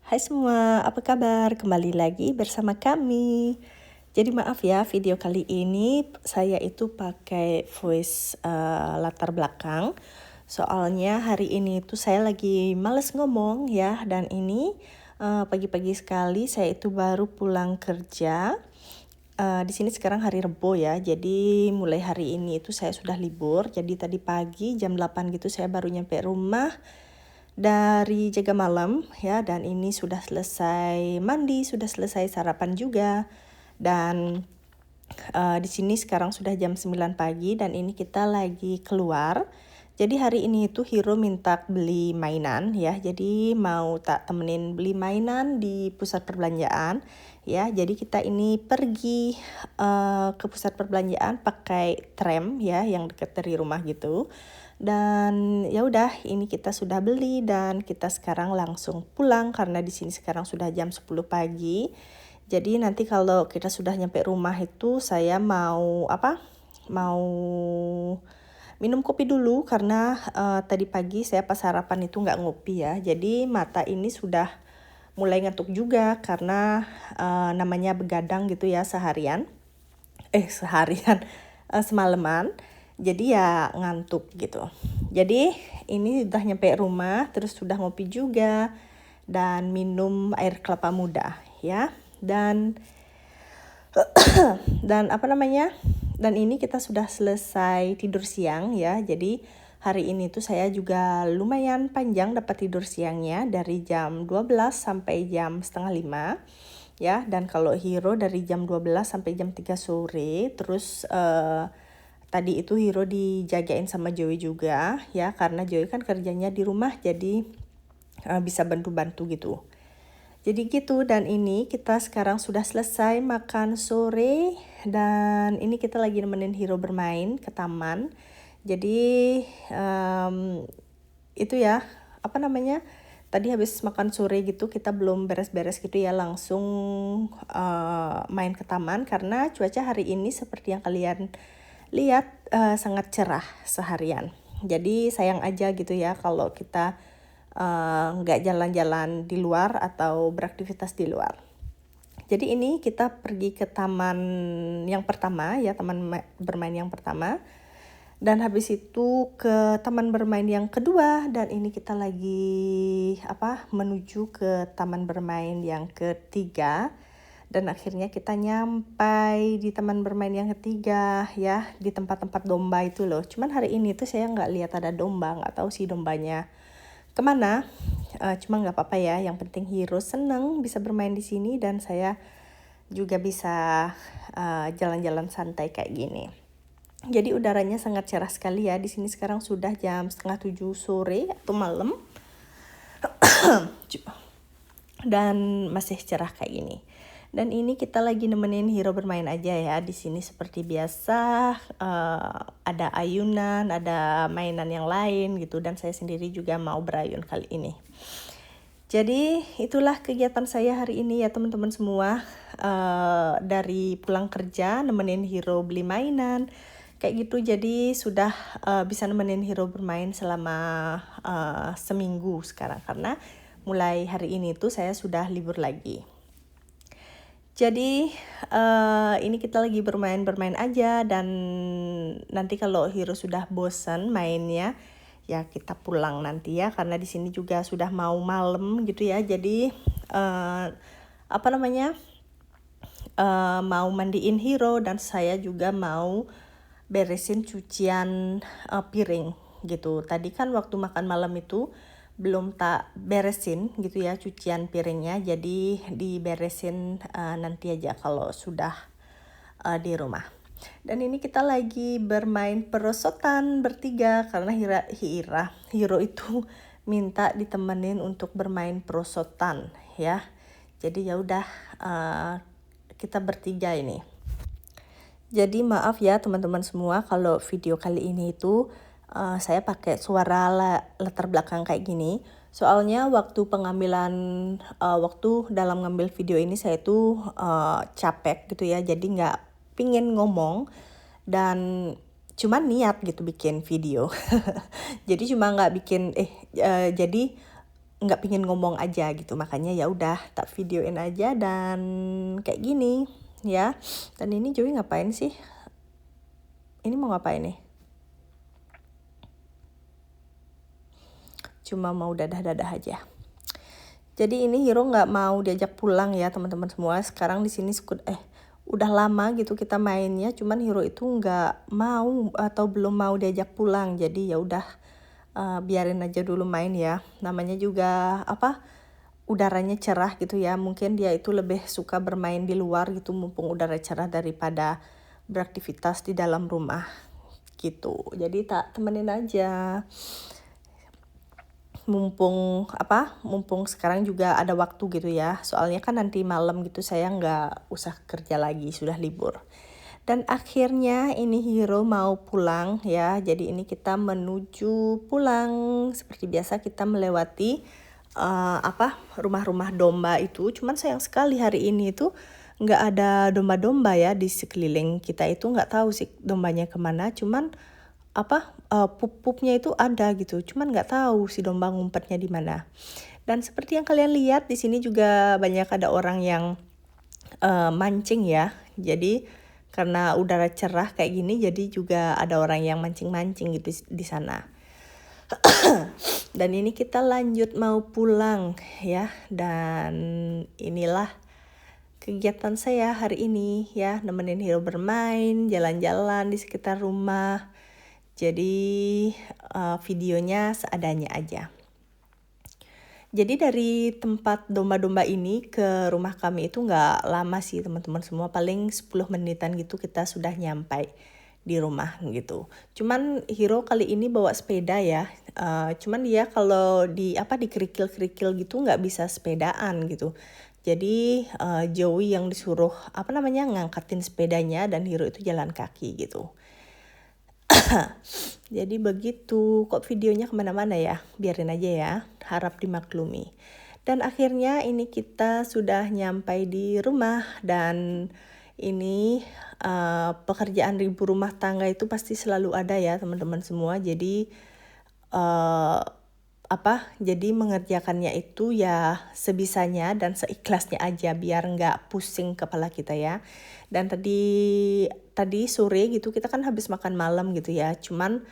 Hai semua, apa kabar? Kembali lagi bersama kami. Jadi maaf ya, video kali ini saya itu pakai voice latar belakang. Soalnya hari ini itu saya lagi males ngomong ya, dan ini pagi-pagi sekali saya itu baru pulang kerja. Di sini sekarang hari Rebo ya, jadi mulai hari ini itu saya sudah libur. Jadi tadi pagi jam 8 gitu saya baru nyampe rumah dari jaga malam ya, dan ini sudah selesai mandi, sudah selesai sarapan juga. Dan di sini sekarang sudah jam 9 pagi dan ini kita lagi keluar. Jadi hari ini itu Hiro minta beli mainan ya. Jadi mau tak temenin beli mainan di pusat perbelanjaan ya. Jadi kita ini pergi ke pusat perbelanjaan pakai tram ya, yang dekat dari rumah gitu. Dan ya udah, ini kita sudah beli dan kita sekarang langsung pulang karena di sini sekarang sudah jam 10 pagi. Jadi nanti kalau kita sudah nyampe rumah itu saya mau Mau minum kopi dulu karena tadi pagi saya pas sarapan itu nggak ngopi ya. Jadi mata ini sudah mulai ngantuk juga karena namanya begadang gitu ya semalaman. Jadi ya ngantuk gitu. Jadi ini udah nyampe rumah, terus sudah ngopi juga dan minum air kelapa muda ya. Dan ini kita sudah selesai tidur siang ya. Jadi hari ini tuh saya juga lumayan panjang dapat tidur siangnya, dari jam 12 sampai jam setengah 5 ya. Dan kalau Hiro dari jam 12 sampai jam 3 sore. Terus tadi itu Hiro dijagain sama Joey juga ya, karena Joey kan kerjanya di rumah, jadi bisa bantu-bantu gitu. Jadi gitu, dan ini kita sekarang sudah selesai makan sore dan ini kita lagi nemenin Hiro bermain ke taman. Jadi itu ya, tadi habis makan sore gitu kita belum beres-beres gitu ya, langsung main ke taman karena cuaca hari ini seperti yang kalian lihat sangat cerah seharian. Jadi sayang aja gitu ya kalau kita nggak jalan-jalan di luar atau beraktivitas di luar. Jadi ini kita pergi ke taman yang pertama ya, taman bermain yang pertama. Dan habis itu ke taman bermain yang kedua, dan ini kita lagi menuju ke taman bermain yang ketiga. Dan akhirnya kita nyampai di taman bermain yang ketiga ya, di tempat-tempat domba itu loh. Cuman hari ini tuh saya nggak lihat ada domba, nggak tahu sih dombanya kemana. Cuma nggak apa-apa ya, yang penting Hiro seneng bisa bermain di sini dan saya juga bisa jalan-jalan santai kayak gini. Jadi udaranya sangat cerah sekali ya. Di sini sekarang sudah jam 6:30 sore atau malam. Dan masih cerah kayak gini. Dan ini kita lagi nemenin Hiro bermain aja ya. Di sini seperti biasa ada ayunan, ada mainan yang lain gitu, dan saya sendiri juga mau berayun kali ini. Jadi itulah kegiatan saya hari ini ya teman-teman semua. Dari pulang kerja nemenin Hiro beli mainan kayak gitu. Jadi sudah bisa nemenin Hiro bermain selama seminggu sekarang, karena mulai hari ini tuh saya sudah libur lagi. Jadi ini kita lagi bermain aja, dan nanti kalau Hiro sudah bosan mainnya ya kita pulang nanti ya, karena di sini juga sudah mau malam gitu ya. Jadi mau mandiin Hiro, dan saya juga mau beresin cucian piring gitu. Tadi kan waktu makan malam itu belum tak beresin gitu ya cucian piringnya, jadi diberesin nanti aja kalau sudah di rumah. Dan ini kita lagi bermain perosotan bertiga karena Hiro itu minta ditemenin untuk bermain perosotan ya. Jadi ya udah kita bertiga ini. Jadi maaf ya teman-teman semua kalau video kali ini itu saya pakai suara latar belakang kayak gini. Soalnya waktu dalam ngambil video ini saya tuh capek gitu ya. Jadi nggak pingin ngomong dan cuman niat gitu bikin video. Jadi cuma nggak bikin jadi nggak pingin ngomong aja gitu, makanya ya udah tak videoin aja dan kayak gini ya. Dan ini Joey ngapain sih? Ini mau ngapain nih? Cuma mau dadah-dadah aja. Jadi ini Hiro nggak mau diajak pulang ya teman-teman semua. Sekarang di sini udah lama gitu kita mainnya, cuman Hiro itu nggak mau atau belum mau diajak pulang. Jadi ya udah biarin aja dulu main ya. Namanya juga udaranya cerah gitu ya. Mungkin dia itu lebih suka bermain di luar gitu mumpung udara cerah daripada beraktivitas di dalam rumah gitu. Jadi tak temenin aja. Mumpung sekarang juga ada waktu gitu ya. Soalnya kan nanti malam gitu saya nggak usah kerja lagi, sudah libur. Dan akhirnya ini Hiro mau pulang ya. Jadi ini kita menuju pulang. Seperti biasa kita melewati rumah-rumah domba itu. Cuman sayang sekali hari ini itu nggak ada domba-domba ya di sekeliling kita itu, nggak tahu sih dombanya kemana. Cuman pup-pupnya itu ada gitu. Cuman nggak tahu si domba ngumpetnya di mana. Dan seperti yang kalian lihat di sini juga banyak ada orang yang mancing ya. Jadi karena udara cerah kayak gini, jadi juga ada orang yang mancing-mancing gitu di sana. Dan ini kita lanjut mau pulang ya. Dan inilah kegiatan saya hari ini ya, nemenin Hiro bermain, jalan-jalan di sekitar rumah. Jadi videonya seadanya aja. Jadi dari tempat domba-domba ini ke rumah kami itu nggak lama sih teman-teman semua. Paling 10 menitan gitu kita sudah nyampai di rumah gitu. Cuman Hiro kali ini bawa sepeda ya. Cuman dia kalau di kerikil-kerikil gitu nggak bisa sepedaan gitu. Jadi Joey yang disuruh ngangkatin sepedanya dan Hiro itu jalan kaki gitu. Jadi begitu, kok videonya kemana-mana ya, biarin aja ya, harap dimaklumi. Dan akhirnya ini kita sudah nyampai di rumah. Dan ini pekerjaan ibu rumah tangga itu pasti selalu ada ya teman-teman semua. Jadi jadi mengerjakannya itu ya sebisanya dan seikhlasnya aja biar nggak pusing kepala kita ya. Dan tadi sore gitu kita kan habis makan malam gitu ya. Cuman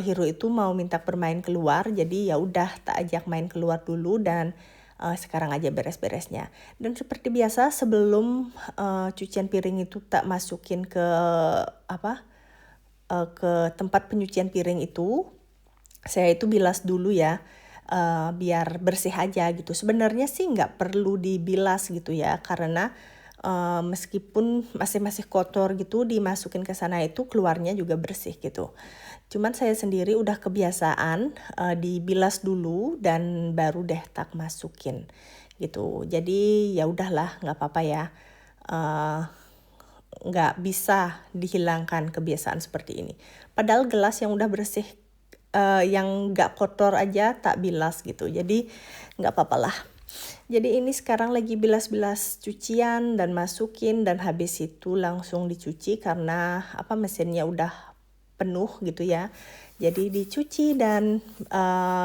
Hiro itu mau minta bermain keluar, jadi ya udah tak ajak main keluar dulu dan sekarang aja beres-beresnya. Dan seperti biasa sebelum cucian piring itu tak masukin ke ke tempat penyucian piring itu, saya itu bilas dulu ya. Biar bersih aja gitu. Sebenarnya sih nggak perlu dibilas gitu ya, karena meskipun masih kotor gitu dimasukin ke sana itu keluarnya juga bersih gitu. Cuman saya sendiri udah kebiasaan dibilas dulu dan baru deh tak masukin gitu. Jadi ya udahlah, nggak apa-apa ya. Nggak bisa dihilangkan kebiasaan seperti ini. Padahal gelas yang udah bersih yang nggak kotor aja tak bilas gitu. Jadi nggak apa-apa lah. Jadi ini sekarang lagi bilas-bilas cucian dan masukin, dan habis itu langsung dicuci karena mesinnya udah penuh gitu ya. Jadi dicuci dan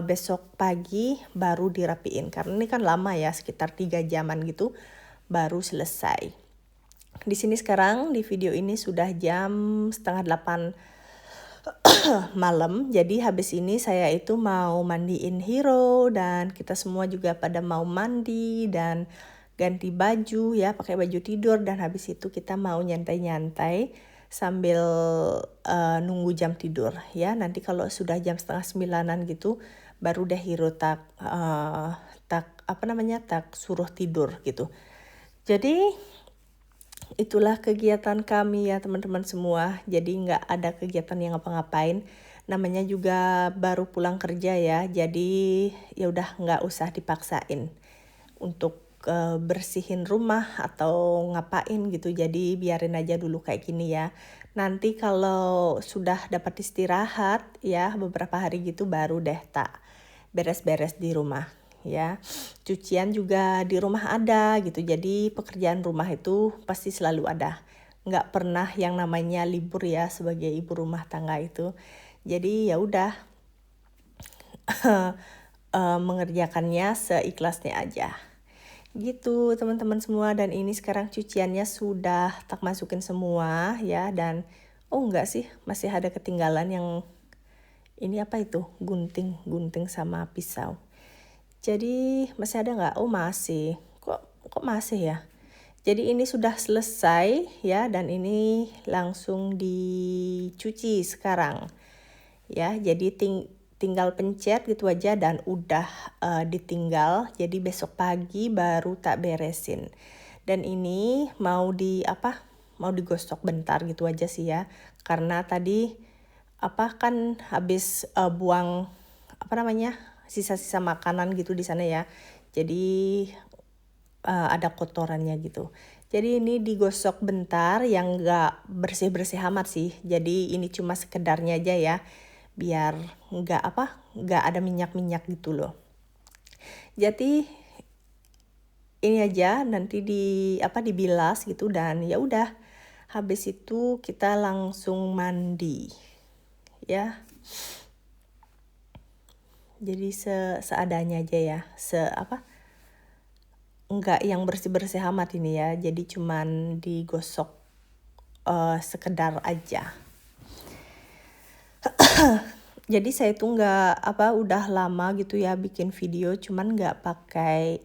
besok pagi baru dirapiin. Karena ini kan lama ya, sekitar 3 jaman gitu baru selesai. Di sini sekarang di video ini sudah jam 7:30 malam. Jadi habis ini saya itu mau mandiin Hiro dan kita semua juga pada mau mandi dan ganti baju ya, pakai baju tidur, dan habis itu kita mau nyantai-nyantai sambil nunggu jam tidur ya. Nanti kalau sudah jam 8:30 gitu baru deh Hiro tak suruh tidur gitu. Jadi itulah kegiatan kami ya teman-teman semua. Jadi nggak ada kegiatan yang ngapa-ngapain. Namanya juga baru pulang kerja ya. Jadi ya udah nggak usah dipaksain untuk bersihin rumah atau ngapain gitu. Jadi biarin aja dulu kayak gini ya. Nanti kalau sudah dapat istirahat ya beberapa hari gitu baru deh tak beres-beres di rumah ya. Cucian juga di rumah ada gitu. Jadi pekerjaan rumah itu pasti selalu ada. Nggak pernah yang namanya libur ya sebagai ibu rumah tangga itu. Jadi ya udah mengerjakannya seikhlasnya aja. Gitu teman-teman semua, dan ini sekarang cuciannya sudah tak masukin semua ya, dan oh enggak sih, masih ada ketinggalan yang ini apa itu, gunting sama pisau. Jadi masih ada nggak? Oh masih. Kok masih ya? Jadi ini sudah selesai ya, dan ini langsung dicuci sekarang. Ya, jadi tinggal pencet gitu aja dan udah ditinggal. Jadi besok pagi baru tak beresin. Dan ini mau digosok bentar gitu aja sih ya. Karena tadi kan habis buang sisa-sisa makanan gitu di sana ya. Jadi ada kotorannya gitu. Jadi ini digosok bentar, yang nggak bersih-bersih amat sih. Jadi ini cuma sekedarnya aja ya, biar nggak ada minyak-minyak gitu loh. Jadi ini aja nanti dibilas gitu, dan ya udah. Habis itu kita langsung mandi ya. Jadi seadanya aja ya, enggak yang bersih-bersih amat ini ya. Jadi cuman digosok sekedar aja. Jadi saya tuh udah lama gitu ya bikin video, cuman nggak pakai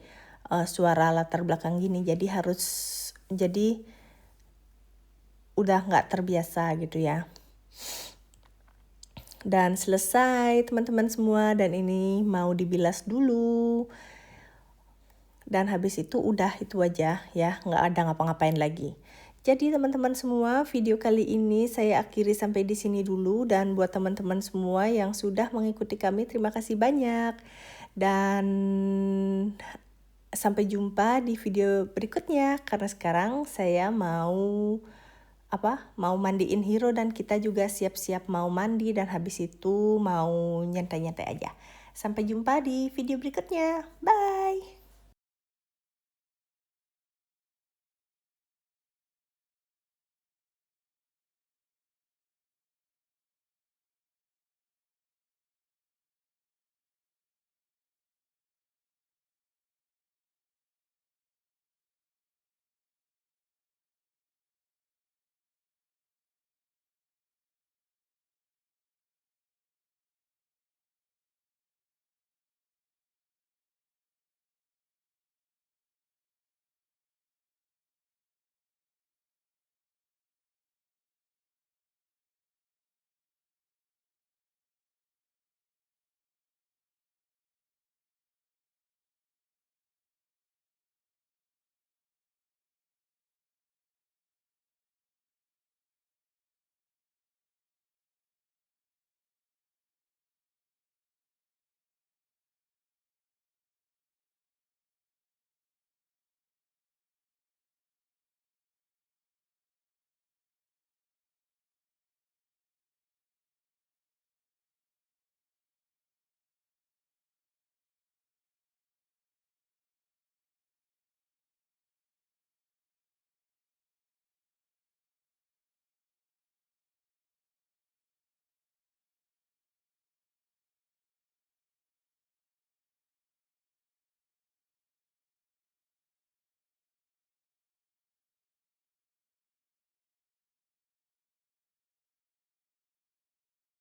suara latar belakang gini. Jadi udah nggak terbiasa gitu ya. Dan selesai teman-teman semua, dan ini mau dibilas dulu. Dan habis itu udah itu aja ya, nggak ada ngapa-ngapain lagi. Jadi teman-teman semua, video kali ini saya akhiri sampai di sini dulu, dan buat teman-teman semua yang sudah mengikuti kami, terima kasih banyak. Dan sampai jumpa di video berikutnya, karena sekarang saya mau mandiin Hiro, dan kita juga siap-siap mau mandi, dan habis itu mau nyantai-nyantai aja. Sampai jumpa di video berikutnya. Bye.